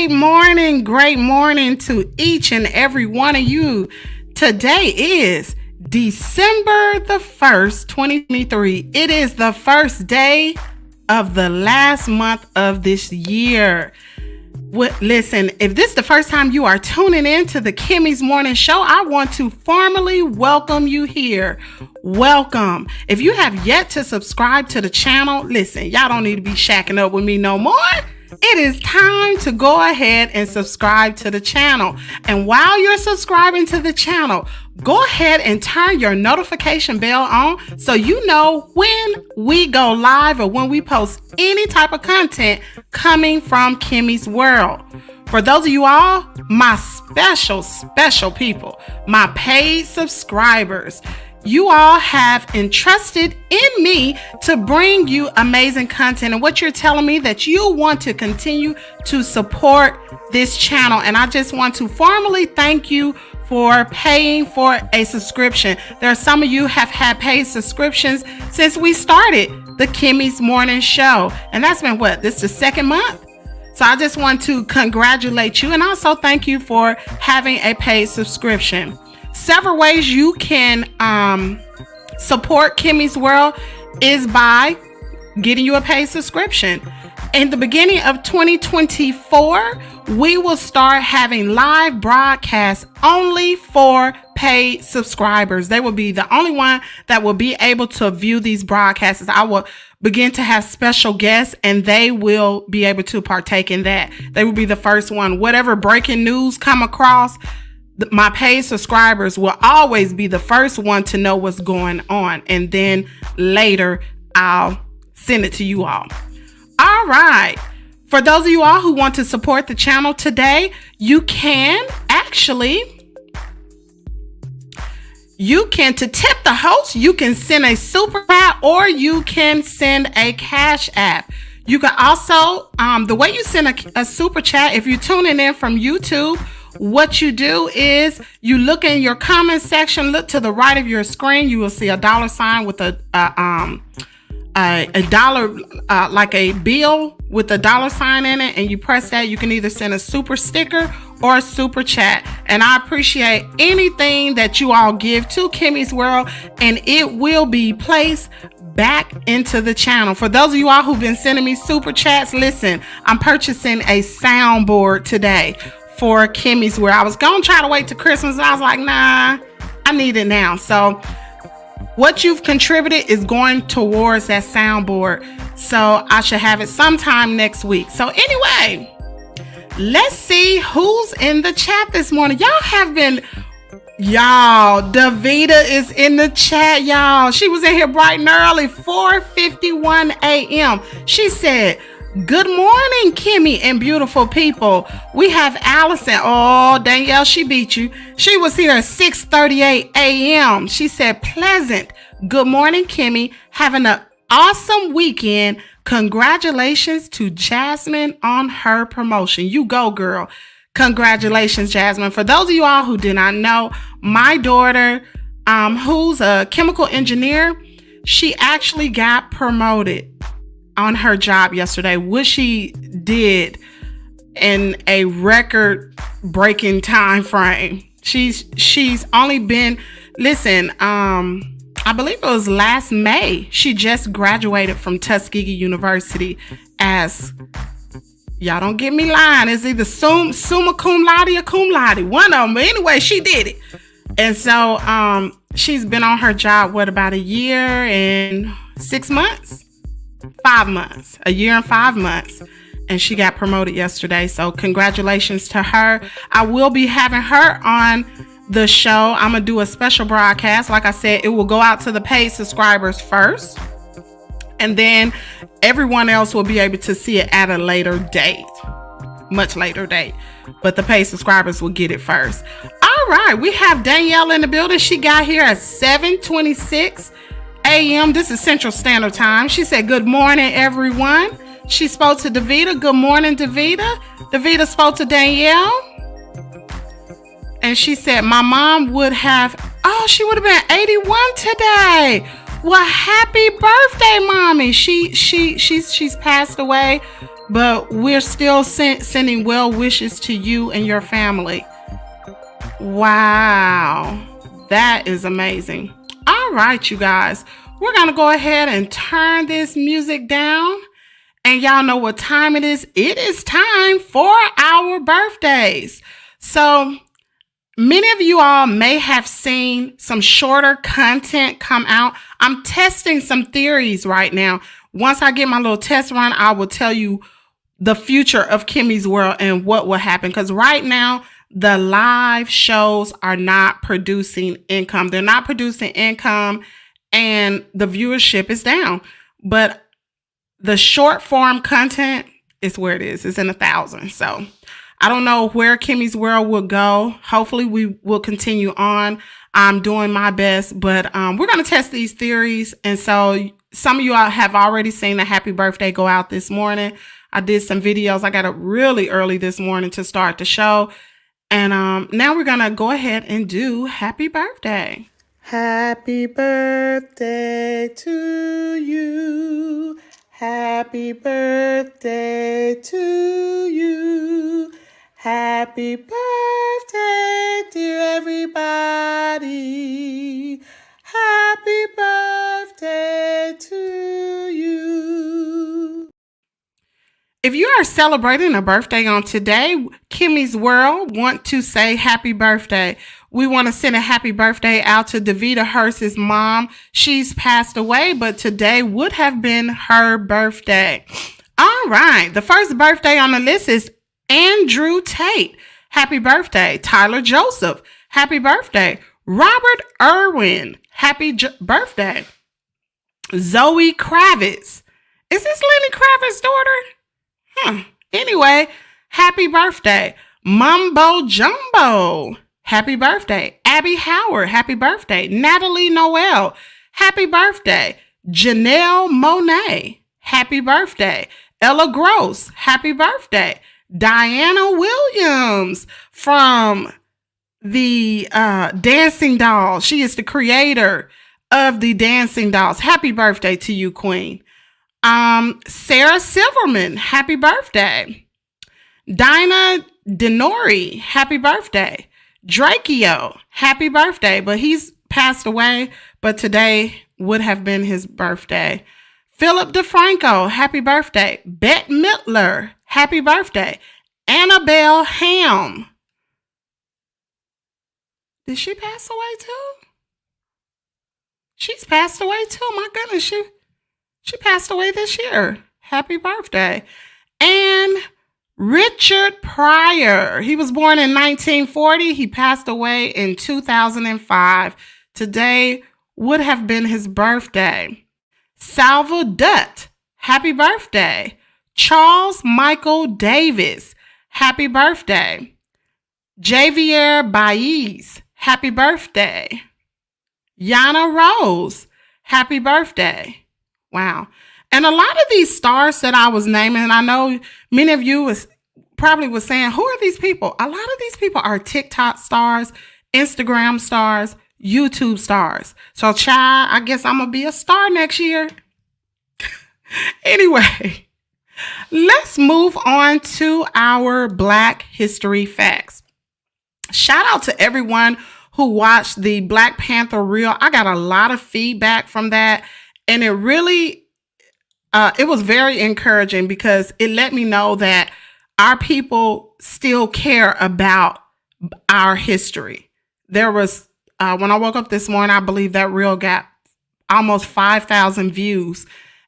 Great morning to each and every one of you. Today is December the 1st, 2023. It is the first day of the last month of this year. Listen, if this is the first time you are tuning in to the Kimmies Morning Show, I want to formally welcome you here. Welcome. If you have yet to subscribe to the channel, listen, y'all don't need to be shacking up with me no more. It is time to go ahead and subscribe to the channel. And while you're subscribing to the channel, go ahead and turn your notification bell on so you know when we go live or when we post any type of content coming from Kimmies World. For those of you all, my special people, my paid subscribers, you all have entrusted in me to bring you amazing content. And what you're telling me that you want to continue to support this channel. And I just want to formally thank you for paying for a subscription. There are some of you have had paid subscriptions since we started the Kimmies Morning Show. And that's been this is the second month. So I just want to congratulate you and also thank you for having a paid subscription. Several ways you can support Kimmies World is by getting you a paid subscription. In the beginning of 2024, we will start having live broadcasts only for paid subscribers. They will be the only one that will be able to view these broadcasts. I will begin to have special guests and they will be able to partake in that. They will be the first one. Whatever breaking news come across, my paid subscribers will always be the first one to know what's going on. And then later, I'll send it to you all. All right. For those of you all who want to support the channel today, you can to tip the host, you can send a super chat or you can send a Cashapp. You can also, the way you send a super chat, if you're tuning in from YouTube, what you do is you look in your comment section, look to the right of your screen. You will see a dollar sign with a dollar, like a bill with a dollar sign in it. And you press that. You can either send a super sticker or a super chat. And I appreciate anything that you all give to Kimmies World, and it will be placed back into the channel. For those of you all who've been sending me super chats, listen, I'm purchasing a soundboard today for Kimmies, where I was going to try to wait till Christmas, and I was like, nah, I need it now. So what you've contributed is going towards that soundboard. So I should have it sometime next week. So anyway, let's see who's in the chat this morning. Davita is in the chat, y'all. She was in here bright and early, 4:51 a.m. She said, "Good morning, Kimmy and beautiful people." We have Allison. Oh, Danielle, she beat you. She was here at 6:38 a.m. She said, "Pleasant. Good morning, Kimmy. Having an awesome weekend. Congratulations to Jasmine on her promotion." You go, girl. Congratulations, Jasmine. For those of you all who did not know, my daughter, who's a chemical engineer, she actually got promoted on her job yesterday, which she did in a record-breaking time frame. She's only been, I believe it was last May. She just graduated from Tuskegee University as, y'all don't get me lying, it's either summa cum laude or cum laude, one of them. But anyway, she did it. And so she's been on her job, about a year and 6 months? 5 months, a year and 5 months, and she got promoted yesterday. So congratulations to her. I will be having her on the show. I'm gonna do a special broadcast. Like I said, it will go out to the paid subscribers first, and then everyone else will be able to see it at a later date, much later date, but the paid subscribers will get it first. All right, we have Danielle in the building. She got here at 7:26 a.m. This is Central Standard Time. She said, "Good morning, everyone." She spoke to Davita. Good morning, Davita. Davita spoke to Danielle. And she said, "My mom would have," she would have been 81 today. Well, happy birthday, mommy. She's passed away, but we're still sending well wishes to you and your family. Wow, that is amazing. All right, you guys, we're gonna go ahead and turn this music down, and y'all know what time it is. It is time for our birthdays. So many of you all may have seen some shorter content come out. I'm testing some theories right now. Once I get my little test run, I will tell you the future of Kimmies World and what will happen. Because right now, the live shows are not producing income. They're not producing income and the viewership is down. But the short form content is where it is. It's in 1,000. So I don't know where Kimmies World will go. Hopefully we will continue on. I'm doing my best, but we're going to test these theories. And so some of you have already seen the happy birthday go out this morning. I did some videos. I got up really early this morning to start the show. And now we're going to go ahead and do happy birthday. Happy birthday to you. Happy birthday to you. Happy birthday, dear everybody. Happy birthday to you. If you are celebrating a birthday on today, Kimmies World want to say happy birthday. We want to send a happy birthday out to Davita Hurst's mom. She's passed away, but today would have been her birthday. All right. The first birthday on the list is Andrew Tate. Happy birthday. Tyler Joseph. Happy birthday. Robert Irwin. Happy birthday. Zoe Kravitz. Is this Lenny Kravitz's daughter? Anyway, happy birthday. Mumbo Jumbo. Happy birthday. Abby Howard. Happy birthday. Natalie Noel. Happy birthday. Janelle Monet. Happy birthday. Ella Gross. Happy birthday. Diana Williams from the Dancing Dolls. She is the creator of the Dancing Dolls. Happy birthday to you, Queen. Sarah Silverman. Happy birthday. Dinah Denori. Happy birthday. Drakeo. Happy birthday. But he's passed away, but today would have been his birthday. Philip DeFranco. Happy birthday. Bette Midler. Happy birthday. Annabelle Ham. Did she pass away too? She's passed away too. My goodness, she passed away this year. Happy birthday. And Richard Pryor. He was born in 1940. He passed away in 2005. Today would have been his birthday. Salva Dutt. Happy birthday. Charles Michael Davis. Happy birthday. Javier Baez. Happy birthday. Yana Rose. Happy birthday. Wow. And a lot of these stars that I was naming, and I know many of you was saying, who are these people? A lot of these people are TikTok stars, Instagram stars, YouTube stars. So, child, I guess I'm going to be a star next year. Anyway, let's move on to our Black History Facts. Shout out to everyone who watched the Black Panther reel. I got a lot of feedback from that, and it really it was very encouraging because it let me know that our people still care about our history. There was, when I woke up this morning, I believe that reel got almost 5,000 views.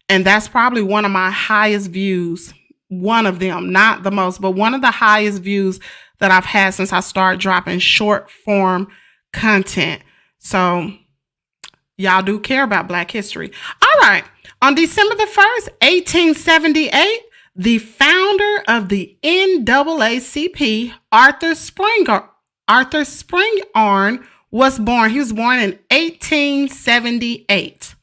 And that's probably one of my highest views. One of them, not the most, but one of the highest views that I've had since I started dropping short form content. So y'all do care about Black history. All right. On December the 1st, 1878, the founder of the NAACP, Arthur Spingarn, was born. He was born in 1878.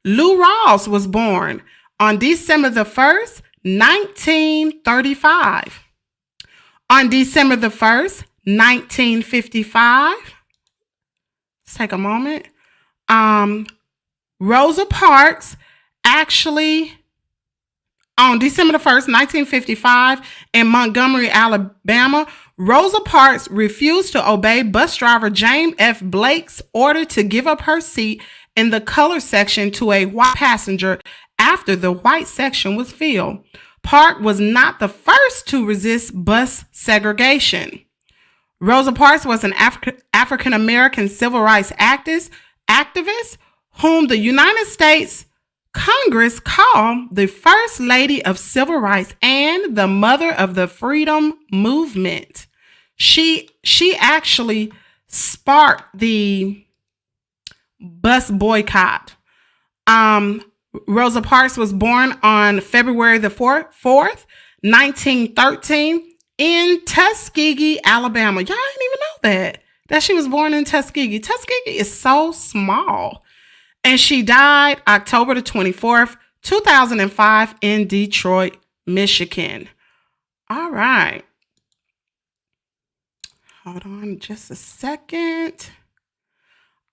Lou Rawls was born on December the 1st, 1935. On December the 1st, 1955. Let's take a moment. Rosa Parks actually, on December the 1st, 1955, in Montgomery, Alabama, Rosa Parks refused to obey bus driver James F. Blake's order to give up her seat in the color section to a white passenger after the white section was filled. Park was not the first to resist bus segregation. Rosa Parks was an African American civil rights activist whom the United States Congress called the First Lady of Civil Rights and the Mother of the Freedom Movement. She actually sparked the bus boycott. Rosa Parks was born on February the 4th, 1913 in Tuskegee, Alabama. Y'all didn't even know that she was born in Tuskegee. Tuskegee is so small. And she died October the 24th, 2005 in Detroit, Michigan. All right. Hold on just a second.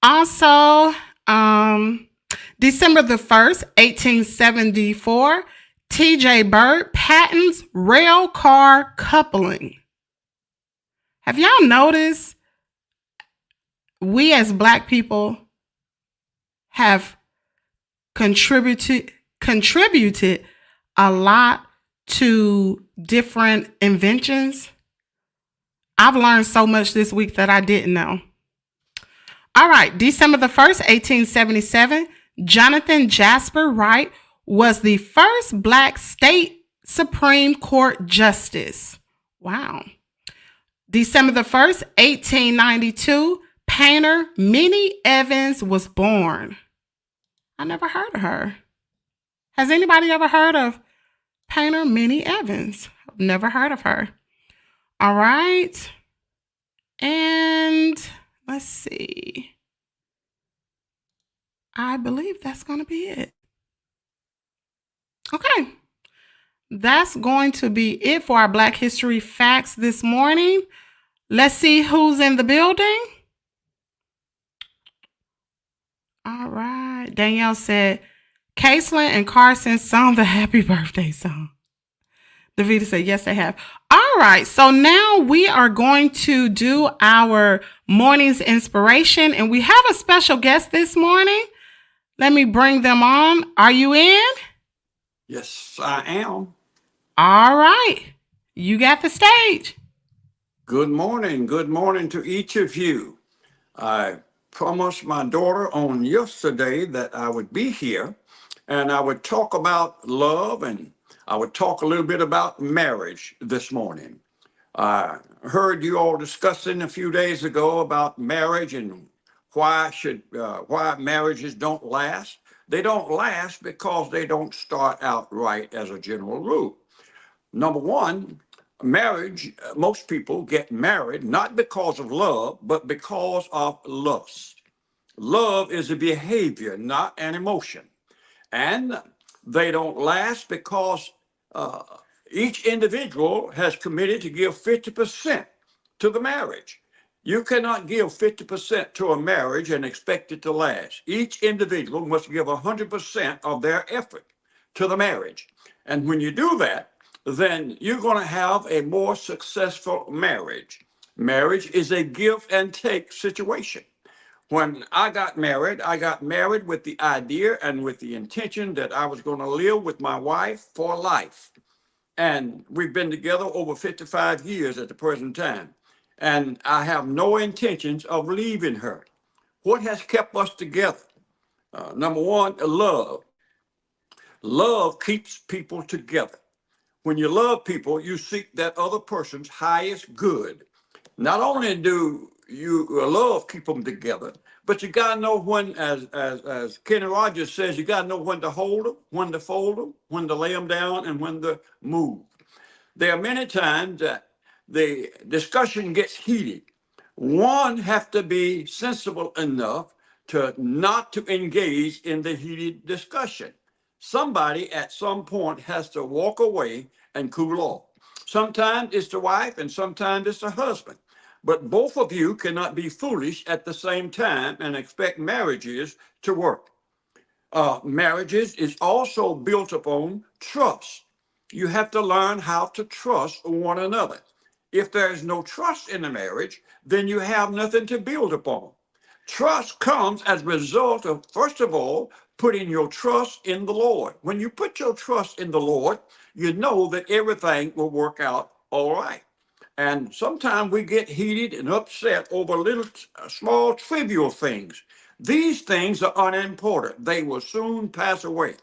Also, December the 1st, 1874, T.J. Bird patents rail car coupling. Have y'all noticed we as Black people have contributed a lot to different inventions? I've learned so much this week that I didn't know. All right, December the 1st, 1877, Jonathan Jasper Wright was the first Black state Supreme Court justice. Wow. December the 1st, 1892, painter Minnie Evans was born. I never heard of her. Has anybody ever heard of painter Minnie Evans? I've never heard of her. All right. And let's see. I believe that's going to be it. Okay. That's going to be it for our Black History Facts this morning. Let's see who's in the building. All right. Danielle said, Caitlin and Carson sung the happy birthday song. Davida said, yes, they have. All right. So now we are going to do our morning's inspiration, and we have a special guest this morning. Let me bring them on. Are you in? Yes, I am. All right. You got the stage. Good morning. Good morning to each of you. I promised my daughter on yesterday that I would be here and I would talk about love, and I would talk a little bit about marriage this morning. I heard you all discussing a few days ago about marriage and why marriages don't last. They don't last because they don't start out right as a general rule. Number one, marriage, most people get married not because of love, but because of lust. Love is a behavior, not an emotion. And they don't last because each individual has committed to give 50% to the marriage. You cannot give 50% to a marriage and expect it to last. Each individual must give 100% of their effort to the marriage. And when you do that, then you're going to have a more successful marriage. Marriage is a give and take situation. When I got married with the idea and with the intention that I was going to live with my wife for life. And we've been together over 55 years at the present time. And I have no intentions of leaving her. What has kept us together? Number one, love. Love keeps people together. When you love people, you seek that other person's highest good. Not only do you love keep them together, but you gotta know when, as Kenny Rogers says, you gotta know when to hold them, when to fold them, when to lay them down, and when to move. There are many times that the discussion gets heated. One have to be sensible enough to not to engage in the heated discussion. Somebody at some point has to walk away and cool off. Sometimes it's the wife and sometimes it's the husband. But both of you cannot be foolish at the same time and expect marriages to work. marriages is also built upon trust. You have to learn how to trust one another. If there is no trust in a marriage, then you have nothing to build upon. Trust comes as a result of, first of all, putting your trust in the Lord. When you put your trust in the Lord, you know that everything will work out all right. And sometimes we get heated and upset over little, small, trivial things. These things are unimportant. They will soon pass away.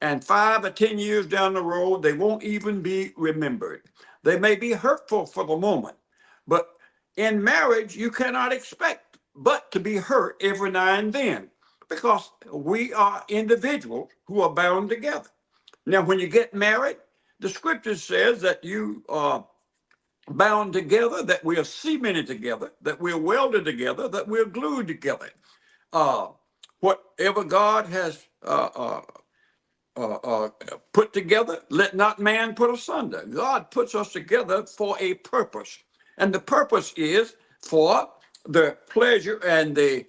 And 5 or 10 years down the road, they won't even be remembered. They may be hurtful for the moment, but in marriage, you cannot expect but to be hurt every now and then because we are individuals who are bound together. Now, when you get married, the scripture says that you are bound together, that we are cemented together, that we're welded together, that we're glued together. Uh, Whatever God has put together, let not man put asunder. God puts us together for a purpose. And the purpose is for the pleasure and the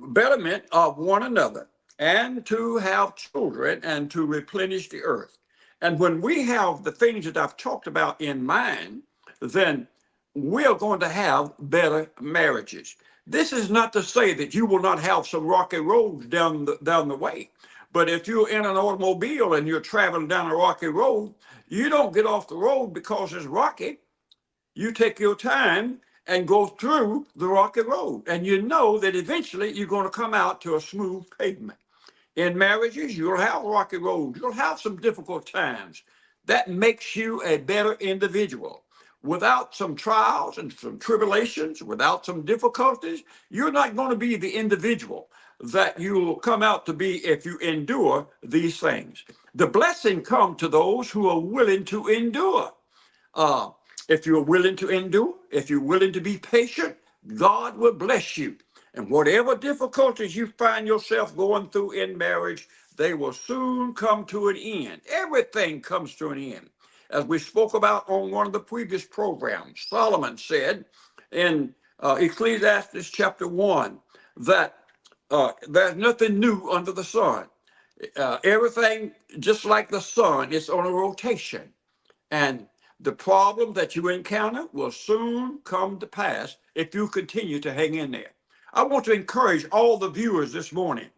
betterment of one another, and to have children and to replenish the earth. And when we have the things that I've talked about in mind, then we're going to have better marriages. This is not to say that you will not have some rocky roads down the way. But if you're in an automobile and you're traveling down a rocky road, you don't get off the road because it's rocky. You take your time and go through the rocky road. And you know that eventually you're going to come out to a smooth pavement. In marriages, you'll have rocky roads. You'll have some difficult times. That makes you a better individual. Without some trials and some tribulations, without some difficulties, you're not going to be the individual that you'll come out to be if you endure these things. The blessing comes to those who are willing to endure. Uh, if you're willing to endure, if you're willing to be patient, God will bless you. And whatever difficulties you find yourself going through in marriage, they will soon come to an end. Everything comes to an end. As we spoke about on one of the previous programs, Solomon said in Ecclesiastes chapter 1 that there's nothing new under the sun. Everything, just like the sun, is on a rotation. And the problem that you encounter will soon come to pass if you continue to hang in there. I want to encourage all the viewers this morning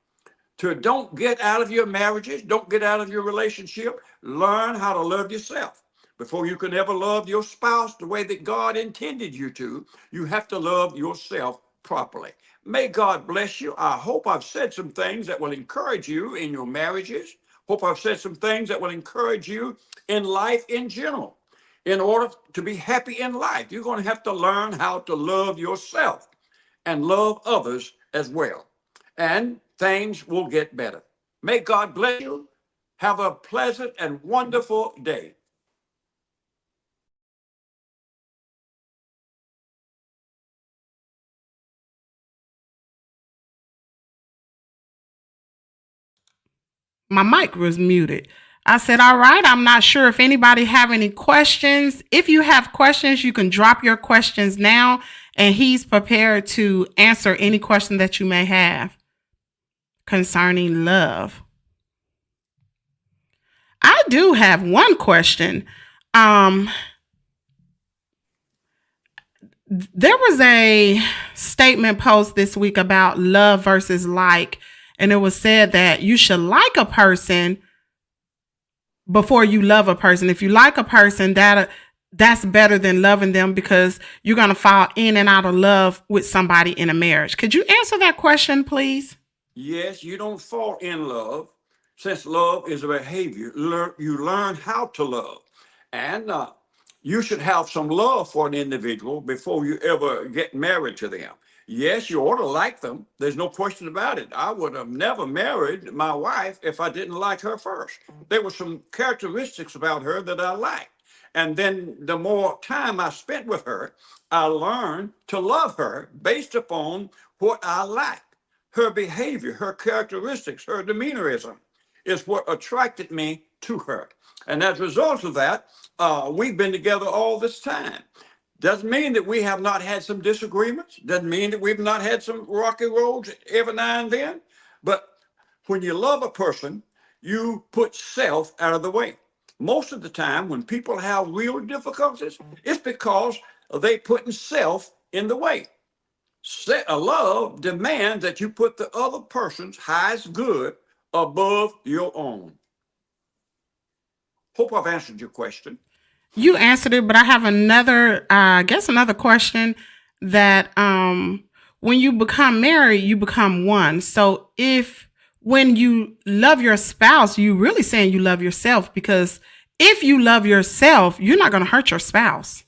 to don't get out of your marriages, don't get out of your relationship. Learn how to love yourself. Before you can ever love your spouse the way that God intended you to, you have to love yourself properly. May God bless you. I hope I've said some things that will encourage you in your marriages. Hope I've said some things that will encourage you in life in general. In order to be happy in life, you're going to have to learn how to love yourself and love others as well. And things will get better. May God bless you. Have a pleasant and wonderful day. My mic was muted. I said, all right, I'm not sure if anybody have any questions. If you have questions, you can drop your questions now, and he's prepared to answer any question that you may have concerning love. I do have one question. There was a statement post this week about love versus like, and it was said that you should like a person before you love a person. If you like a person, that's better than loving them, because you're going to fall in and out of love with somebody in a marriage. Could you answer that question, please? Yes, you don't fall in love, since love is a behavior. You learn how to love. And you should have some love for an individual before you ever get married to them. Yes, you ought to like them. There's no question about it. I would have never married my wife if I didn't like her first. There were some characteristics about her that I liked. And then the more time I spent with her, I learned to love her based upon what I liked. Her behavior, her characteristics, her demeanorism is what attracted me to her. And as a result of that, we've been together all this time. Doesn't mean that we have not had some disagreements. Doesn't mean that we've not had some rocky roads every now and then. But When you love a person, you put self out of the way. Most of the time, when people have real difficulties, it's because they putting self in the way. A love demands that you put the other person's highest good above your own. Hope I've answered your question. You answered it, but I have another, I guess another question that when you become married, you become one. So if when you love your spouse, you really saying you love yourself, because if you love yourself, you're not going to hurt your spouse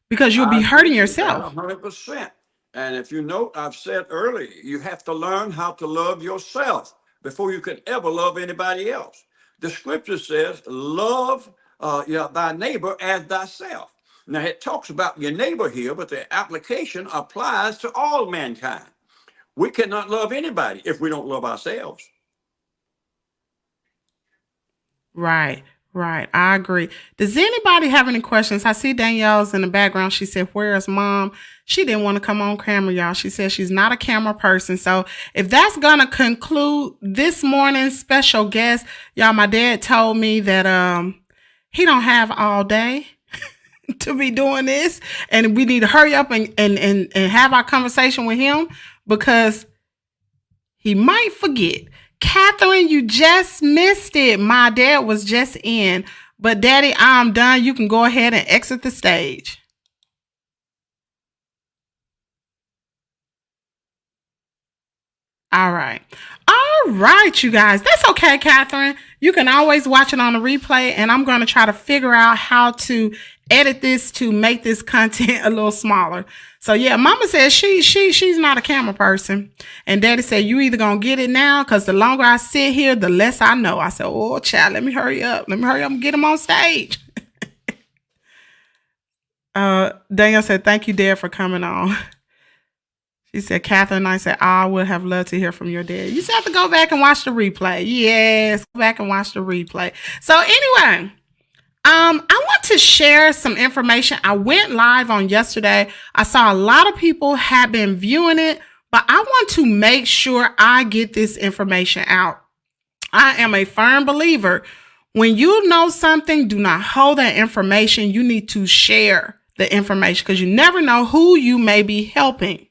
because you'll I be hurting agree with that yourself. 100%. And if you note, I've said earlier, you have to learn how to love yourself before you can ever love anybody else. The scripture says, love thy neighbor as thyself. Now, it talks about your neighbor here, but the application applies to all mankind. We cannot love anybody if we don't love ourselves. Right, right. I agree. Does anybody have any questions? I see Danielle's in the background. She said, "Where's mom?" She didn't want to come on camera, y'all. She said she's not a camera person. So if that's gonna conclude this morning's special guest, y'all, my dad told me that he don't have all day to be doing this, and we need to hurry up and have our conversation with him because he might forget. Catherine, you just missed it. My dad was just in. But Daddy, I'm done. You can go ahead and exit the stage. All right. All right, you guys. That's okay, Catherine. You can always watch it on the replay, and I'm going to try to figure out how to edit this to make this content a little smaller. So yeah, Mama says she's not a camera person, and Daddy said you either gonna get it now, because the longer I sit here, the less I know. I said, oh child, let me hurry up. Let me hurry up and get him on stage. Daniel said, thank you, Dad, for coming on. She said, Catherine, I said, I would have loved to hear from your dad. You just have to go back and watch the replay. Yes, go back and watch the replay. So anyway, I want to share some information. I went live on yesterday. I saw a lot of people have been viewing it, but I want to make sure I get this information out. I am a firm believer. When you know something, do not hold that information. You need to share the information because you never know who you may be helping.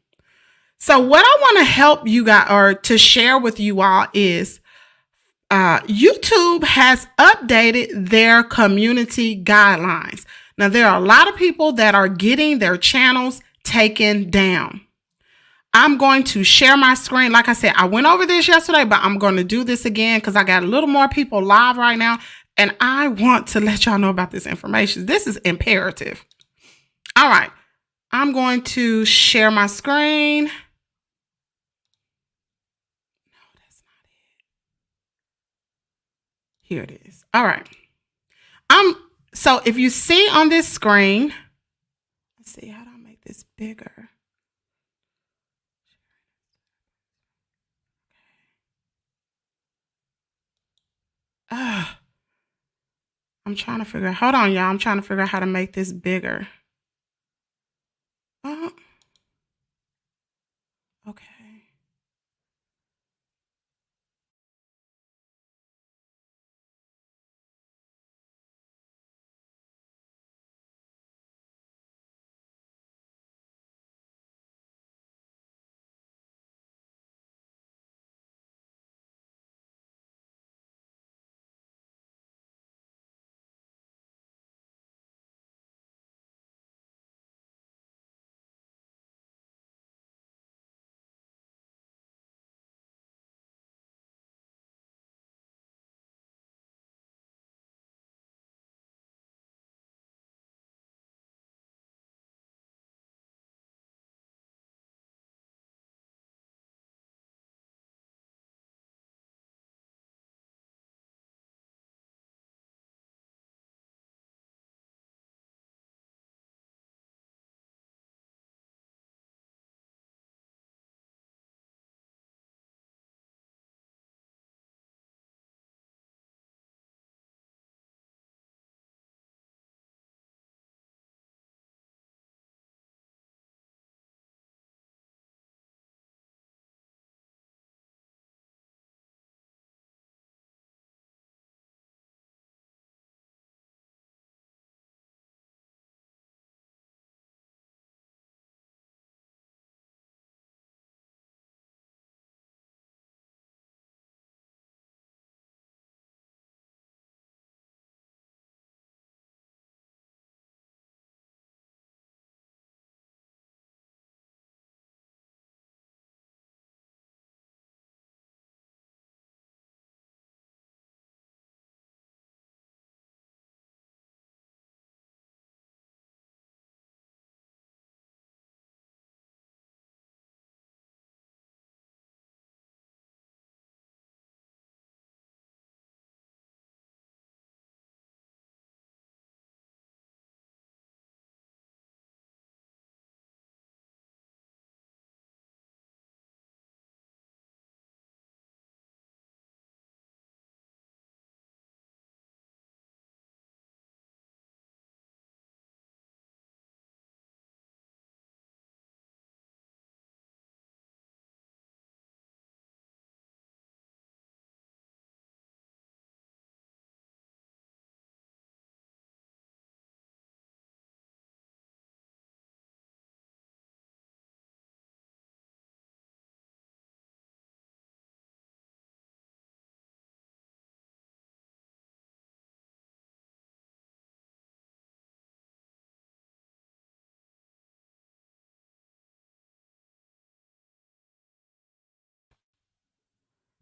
So what I want to help you guys or to share with you all is YouTube has updated their community guidelines. Now, there are a lot of people that are getting their channels taken down. I'm going to share my screen. Like I said, I went over this yesterday, but I'm going to do this again because I got a little more people live right now. And I want to let y'all know about this information. This is imperative. All right. I'm going to share my screen. Here it is. All right. So if you see on this screen, let's see, how do I make this bigger? I'm trying to figure out, hold on, y'all. I'm trying to figure out how to make this bigger. Okay.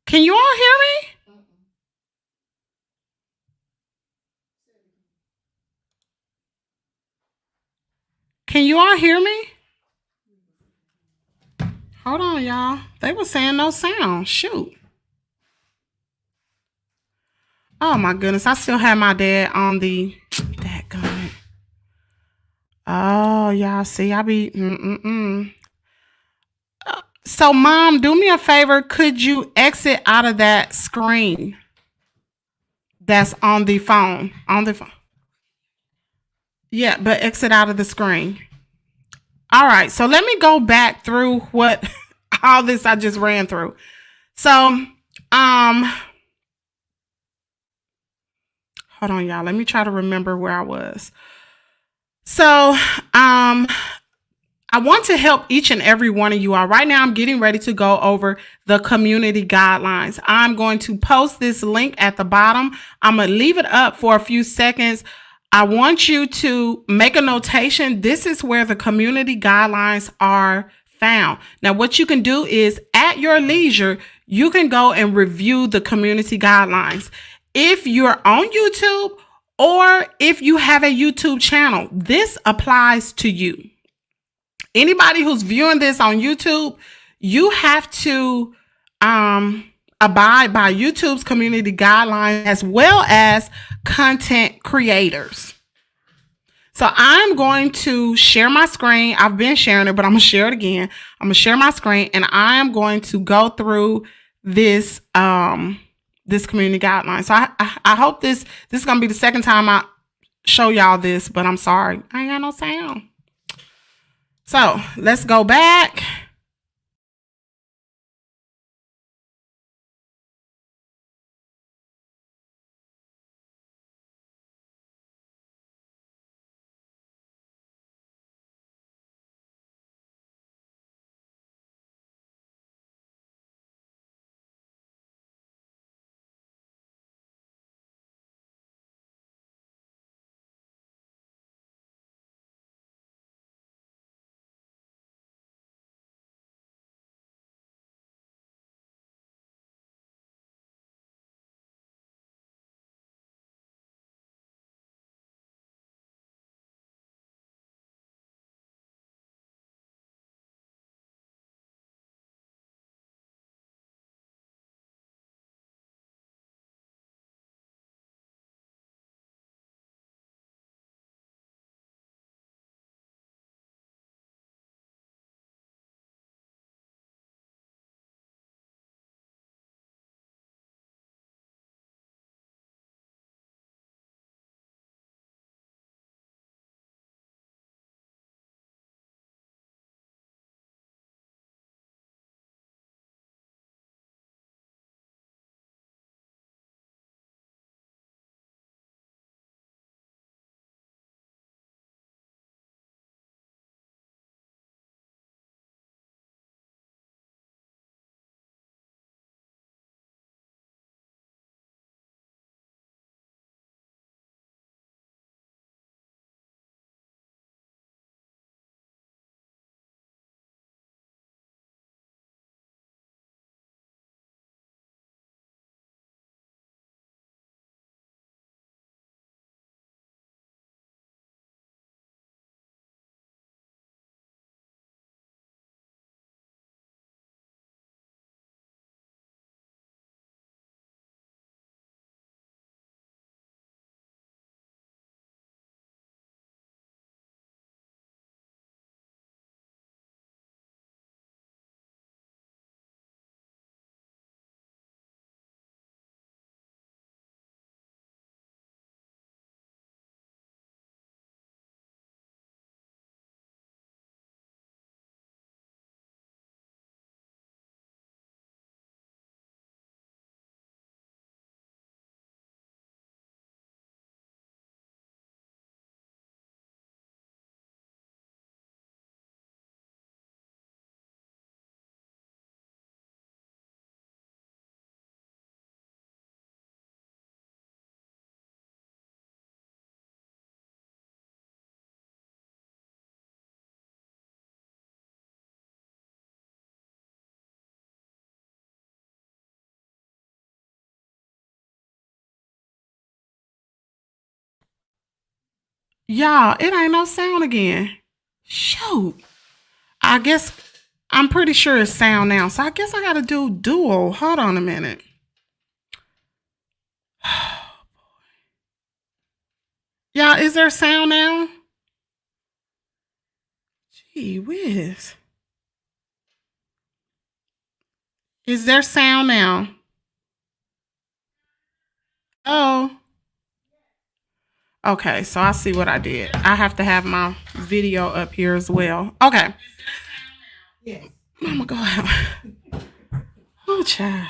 Can you all hear me? Can you all hear me? Hold on, y'all. They were saying no sound. Shoot. Oh my goodness. I still have my dad on the dadgummit. Oh, y'all see, I be So mom, do me a favor. Could you exit out of that screen that's on the phone? On the phone. Yeah, but exit out of the screen. All right. So let me go back through what all this I just ran through. So, hold on, y'all. Let me try to remember where I was. So, I want to help each and every one of you all. Right now, I'm getting ready to go over the community guidelines. I'm going to post this link at the bottom. I'm going to leave it up for a few seconds. I want you to make a notation. This is where the community guidelines are found. Now, what you can do is at your leisure, you can go and review the community guidelines. If you're on YouTube or if you have a YouTube channel, this applies to you. Anybody who's viewing this on YouTube, you have to abide by YouTube's community guidelines as well as content creators. So I'm going to share my screen. I've been sharing it, but I'm going to share it again. I'm going to share my screen and I am going to go through this this community guideline. So I hope this is going to be the second time I show y'all this, but I'm sorry. I ain't got no sound. So let's go back. Y'all, it ain't no sound again. Shoot. I guess I'm pretty sure it's sound now. So I guess I gotta do dual. Hold on a minute. Y'all, is there sound now? Gee whiz. Is there sound now? Oh. Okay, so I see what I did. I have to have my video up here as well. Okay. Yeah. I'm gonna go out. Oh, child.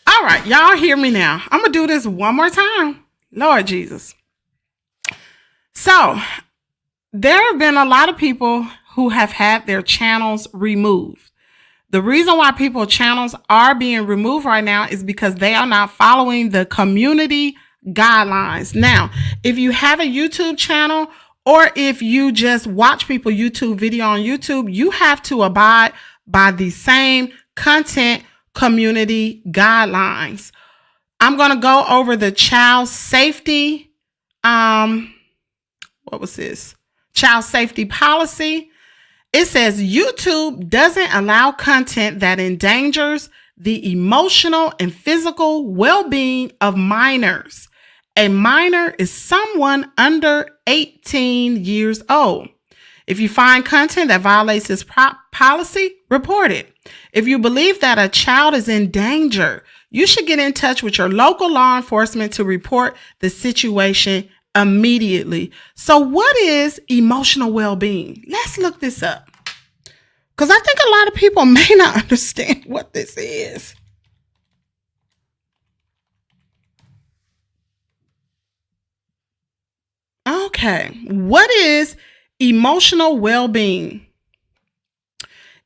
All right, y'all hear me now. I'm gonna do this one more time. Lord Jesus. So, there have been a lot of people who have had their channels removed. The reason why people's channels are being removed right now is because they are not following the community guidelines. Now, if you have a YouTube channel or if you just watch people YouTube video on YouTube, you have to abide by the same content community guidelines. I'm going to go over the child safety. What was this? Child safety policy. It says YouTube doesn't allow content that endangers the emotional and physical well-being of minors. A minor is someone under 18 years old. If you find content that violates this policy, report it. If you believe that a child is in danger, you should get in touch with your local law enforcement to report the situation immediately. So what is emotional well-being? Let's look this up. Because I think a lot of people may not understand what this is. Okay, what is emotional well-being?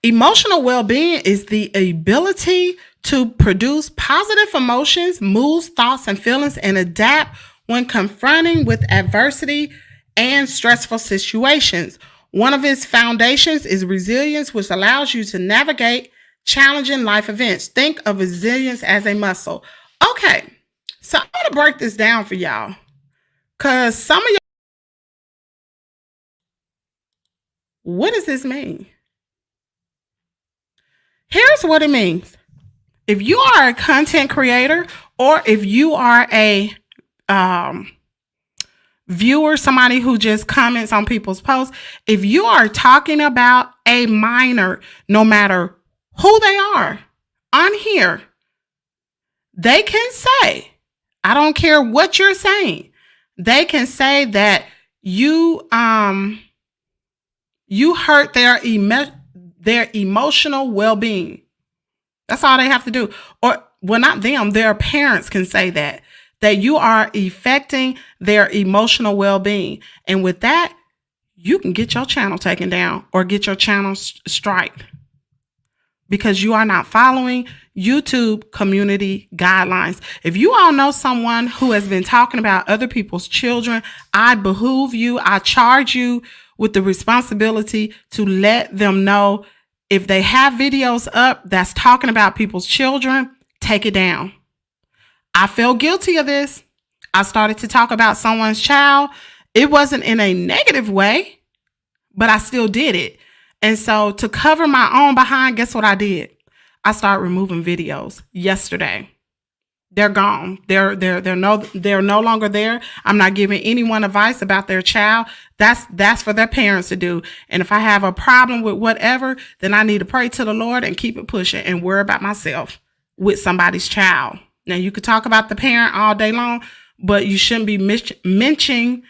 Emotional well-being is the ability to produce positive emotions, moods, thoughts, and feelings and adapt when confronting with adversity and stressful situations. One of its foundations is resilience, which allows you to navigate challenging life events. Think of resilience as a muscle. Okay, so I'm going to break this down for y'all because some of y'all, what does this mean? Here's what it means. If you are a content creator or if you are a viewer, somebody who just comments on people's posts, if you are talking about a minor, no matter who they are on here, they can say, I don't care what you're saying. They can say that you hurt their emotional well-being. That's all they have to do. Or, well, not them, their parents can say that you are affecting their emotional well-being. And with that, you can get your channel taken down or get your channel striked because you are not following YouTube community guidelines. If you all know someone who has been talking about other people's children, I behoove you, I charge you with the responsibility to let them know if they have videos up that's talking about people's children, take it down. I felt guilty of this. I started to talk about someone's child. It wasn't in a negative way, but I still did it. And so to cover my own behind, guess what I did? I started removing videos yesterday. They're gone. They're no longer there. I'm not giving anyone advice about their child. That's for their parents to do. And if I have a problem with whatever, then I need to pray to the Lord and keep it pushing and worry about myself with somebody's child. Now you could talk about the parent all day long, but you shouldn't be mentioning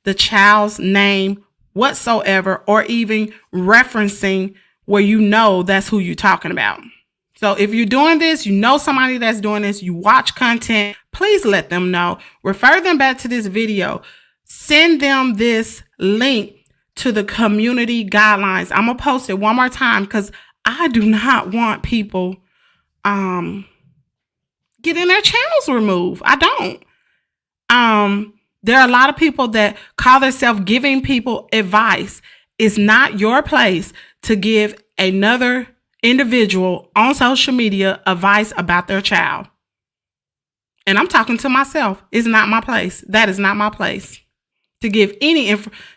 the child's name whatsoever, or even referencing where you know that's who you're talking about. So if you're doing this, you know somebody that's doing this, you watch content, please let them know. Refer them back to this video. Send them this link to the community guidelines. I'm going to post it one more time because I do not want people getting their channels removed. I don't. There are a lot of people that call themselves giving people advice. It's not your place to give another individual on social media advice about their child. And I'm talking to myself. It's not my place. That is not my place. to give any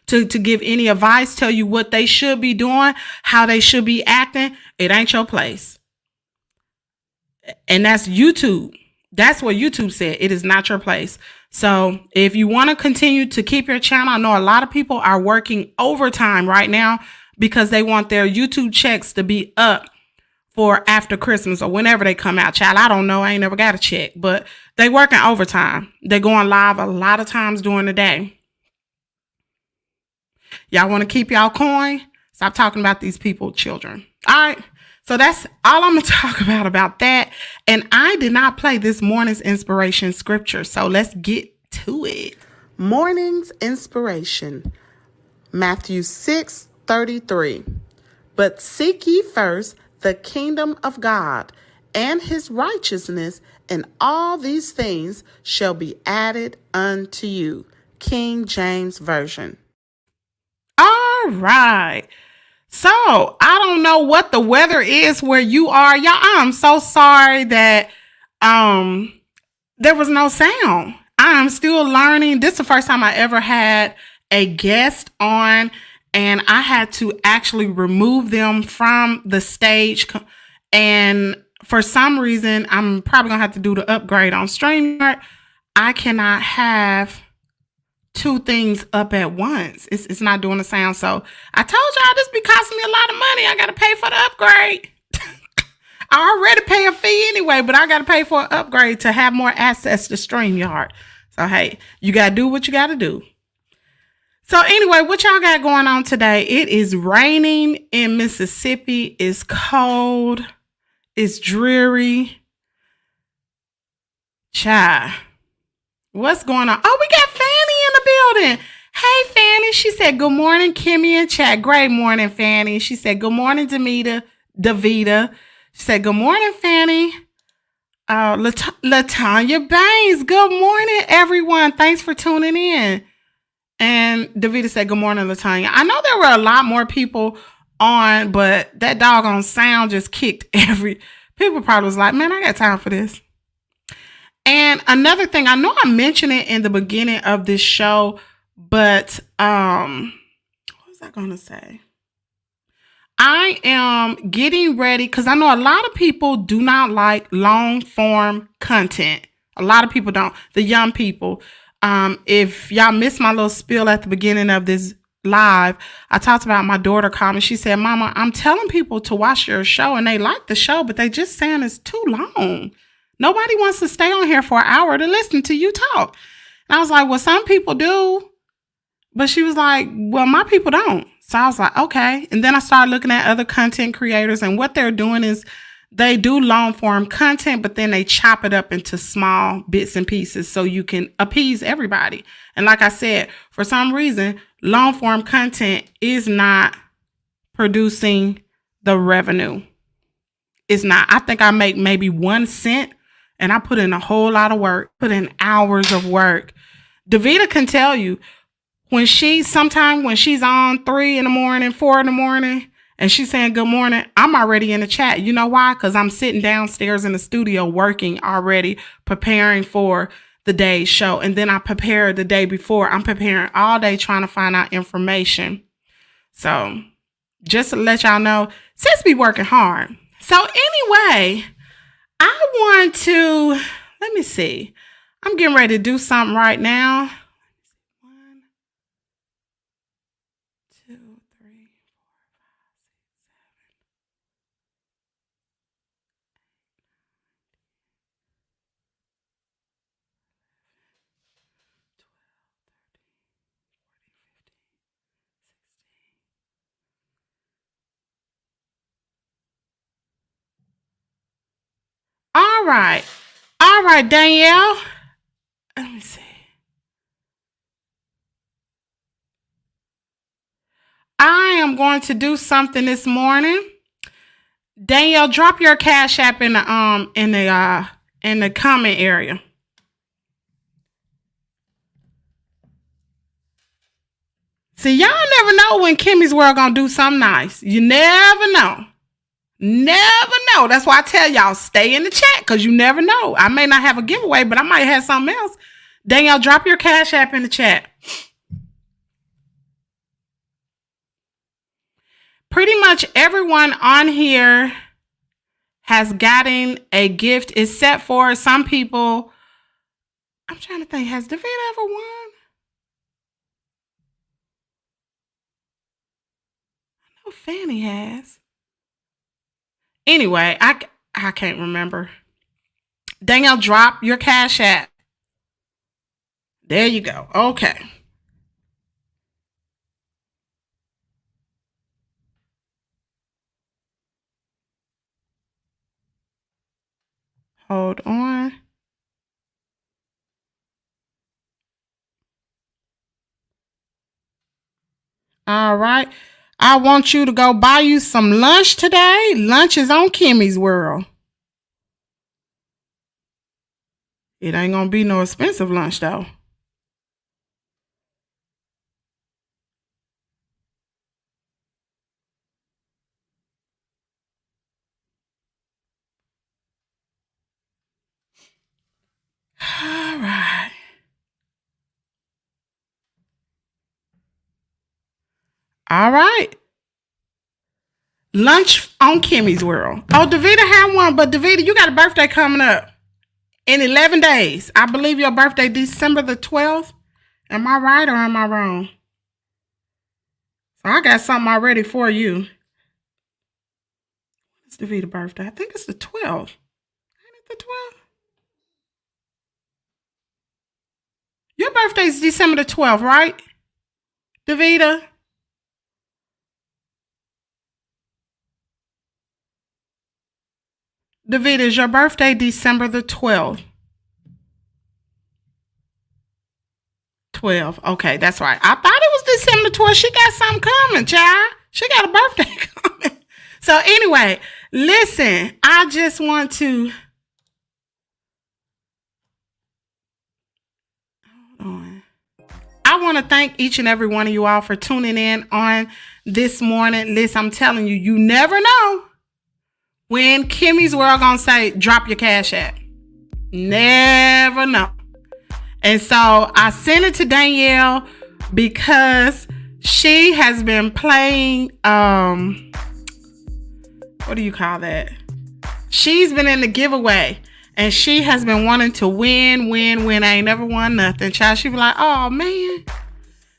to give any advice, tell you what they should be doing, how they should be acting. It ain't your place. And that's YouTube. That's what YouTube said. It is not your place. So if you want to continue to keep your channel, I know a lot of people are working overtime right now because they want their YouTube checks to be up for after Christmas or whenever they come out. Child, I don't know. I ain't never got a check, but they working overtime. They're going live a lot of times during the day. Y'all want to keep y'all coin? Stop talking about these people, children. All right. So that's all I'm going to talk about that. And I did not play this morning's inspiration scripture. So let's get to it. Morning's inspiration, Matthew 6:33. But seek ye first the kingdom of God and his righteousness, and all these things shall be added unto you. King James Version. All right. So I don't know what the weather is where you are. Y'all, I'm so sorry that there was no sound. I am still learning. This is the first time I ever had a guest on, and I had to actually remove them from the stage. And for some reason, I'm probably going to have to do the upgrade on StreamYard. I cannot have two things up at once. It's not doing the sound. So I told y'all this be costing me a lot of money. I got to pay for the upgrade. I already pay a fee anyway, but I got to pay for an upgrade to have more access to StreamYard. So, hey, you got to do what you got to do. So anyway, what y'all got going on today? It is raining in Mississippi. It's cold. It's dreary. Child, what's going on? Oh, we got Fanny in the building. Hey, Fanny. She said, good morning, Kimmy and chat. Great morning, Fanny. She said, good morning, Davita. She said, good morning, Fanny. Latanya Baines. Good morning, everyone. Thanks for tuning in. And Davita said, good morning, Latanya. I know there were a lot more people on, but that doggone sound just kicked people probably was like, man, I got time for this. And another thing, I know I mentioned it in the beginning of this show, but what was I going to say? I am getting ready because I know a lot of people do not like long form content. A lot of people don't. The young people. If y'all missed my little spiel at the beginning of this live, I talked about my daughter called me. She said, Mama, I'm telling people to watch your show and they like the show, but they just saying it's too long. Nobody wants to stay on here for an hour to listen to you talk. And I was like, well, some people do. But she was like, well, my people don't. So I was like, okay. And then I started looking at other content creators, and what they're doing is they do long form content, but then they chop it up into small bits and pieces so you can appease everybody. And like I said, for some reason, long form content is not producing the revenue. It's not. I think I make maybe 1 cent, and I put in a whole lot of work, put in hours of work. Davita can tell you when she's on 3 in the morning, 4 in the morning, and she's saying good morning, I'm already in the chat. You know why? Because I'm sitting downstairs in the studio working already, preparing for the day's show. And then I prepare the day before. I'm preparing all day trying to find out information. So just to let y'all know, sis be working hard. So anyway, let me see. I'm getting ready to do something right now. 1, 2, 3, 4, 5, 6, 7. All right, Danielle. Let me see. I am going to do something this morning. Danielle, drop your Cashapp in the comment area. See, y'all never know when Kimmies World gonna do something nice. You never know. Never know. That's why I tell y'all, stay in the chat, because you never know. I may not have a giveaway, but I might have something else. Danielle, drop your Cash App in the chat. Pretty much everyone on here has gotten a gift except for some people. I'm trying to think, has David ever won? I know Fanny has. Anyway, I can't remember. Danielle, drop your Cash App. There you go. Okay. Hold on. All right. I want you to go buy you some lunch today. Lunch is on Kimmies World. It ain't gonna be no expensive lunch though. All right. All right. Lunch on Kimmie's World. Oh, Davida had one, but Davida, you got a birthday coming up in 11 days. I believe your birthday December the 12th. Am I right or am I wrong? So I got something already for you. It's Davida's birthday. I think it's the 12th. Ain't it the 12th? Your birthday is December the 12th, right? Davida? Davida, is your birthday December the 12th? 12. Okay, that's right. I thought it was December 12th. She got something coming, child. She got a birthday coming. So anyway, listen, I just want to... Hold on. I want to thank each and every one of you all for tuning in on this morning. Listen, I'm telling you, you never know when Kimmies World gonna say, drop your Cash App. Never know. And so I sent it to Danielle because she has been playing, what do you call that? She's been in the giveaway and she has been wanting to win. I ain't never won nothing. Child, she be like, oh man.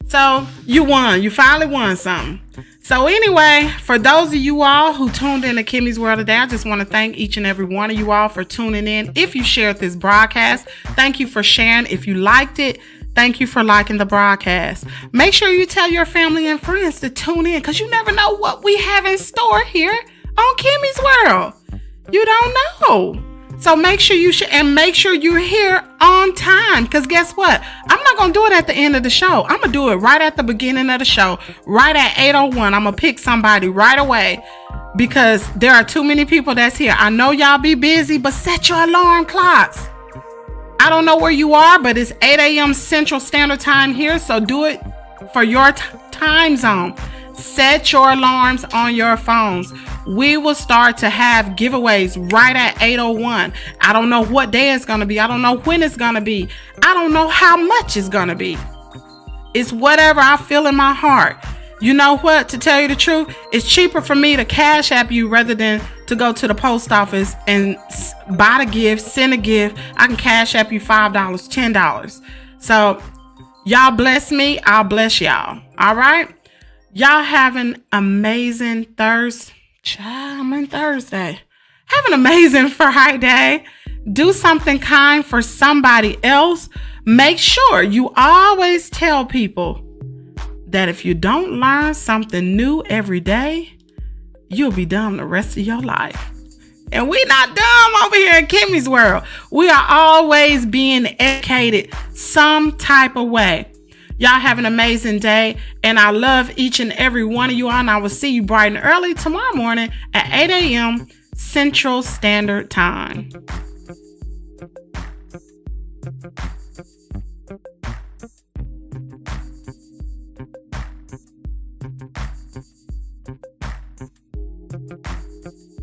So you won. You finally won something. So anyway, for those of you all who tuned in to Kimmies World today, I just want to thank each and every one of you all for tuning in. If you shared this broadcast, thank you for sharing. If you liked it, thank you for liking the broadcast. Make sure you tell your family and friends to tune in because you never know what we have in store here on Kimmies World. You don't know. So make sure you and make sure you're here on time. Because guess what? I'm not going to do it at the end of the show. I'm going to do it right at the beginning of the show. Right at 8:01. I'm going to pick somebody right away. Because there are too many people that's here. I know y'all be busy, but set your alarm clocks. I don't know where you are, but it's 8 a.m. Central Standard Time here. So do it for your time zone. Set your alarms on your phones. We will start to have giveaways right at 8:01. I don't know what day it's going to be. I don't know when it's going to be. I don't know how much it's going to be. It's whatever I feel in my heart. You know what? To tell you the truth, it's cheaper for me to Cash App you rather than to go to the post office and buy the gift, send a gift. I can Cash App you $5, $10. So y'all bless me. I'll bless y'all. All right. Y'all have an amazing Thursday. Child, I'm in Thursday. Have an amazing Friday. Do something kind for somebody else. Make sure you always tell people that if you don't learn something new every day, you'll be dumb the rest of your life. And we're not dumb over here in Kimmies World. We are always being educated some type of way. Y'all have an amazing day, and I love each and every one of you all, and I will see you bright and early tomorrow morning at 8 a.m. Central Standard Time.